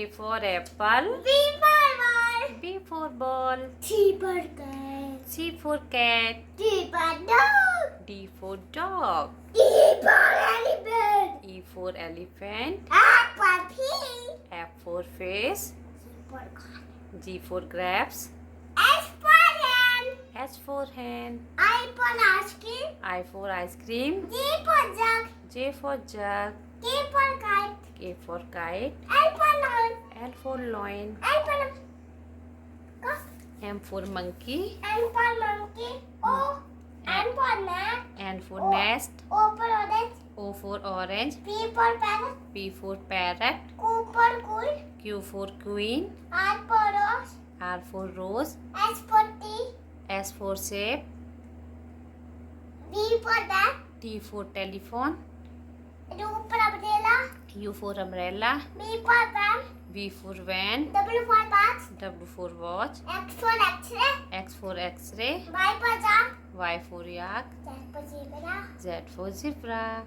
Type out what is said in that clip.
for apple. B for ball. B for ball. C for cat. C for cat. D for dog. D for dog. E for elephant. E for elephant. F for pig. F for fish. G for cat. G for grapes. H for hen. H for hen. I for ice cream. I for ice cream. J for jug. J for jug. K for kite. K for kite. L for lion. L for loin. M for M for monkey. N for monkey. O. N for gnat. N for nest. O for orange. O for orange. P for parrot. P for parrot. Q for queen. Q for queen. R for rose. R for rose. S for tea. S for shape. T for duck. T for telephone. U for umbrella. U for umbrella. V for van. V for van. W for box. W for watch. X for X-ray. X for x-ray. Y for jump. Y for yak. Z for zebra. Z for zebra.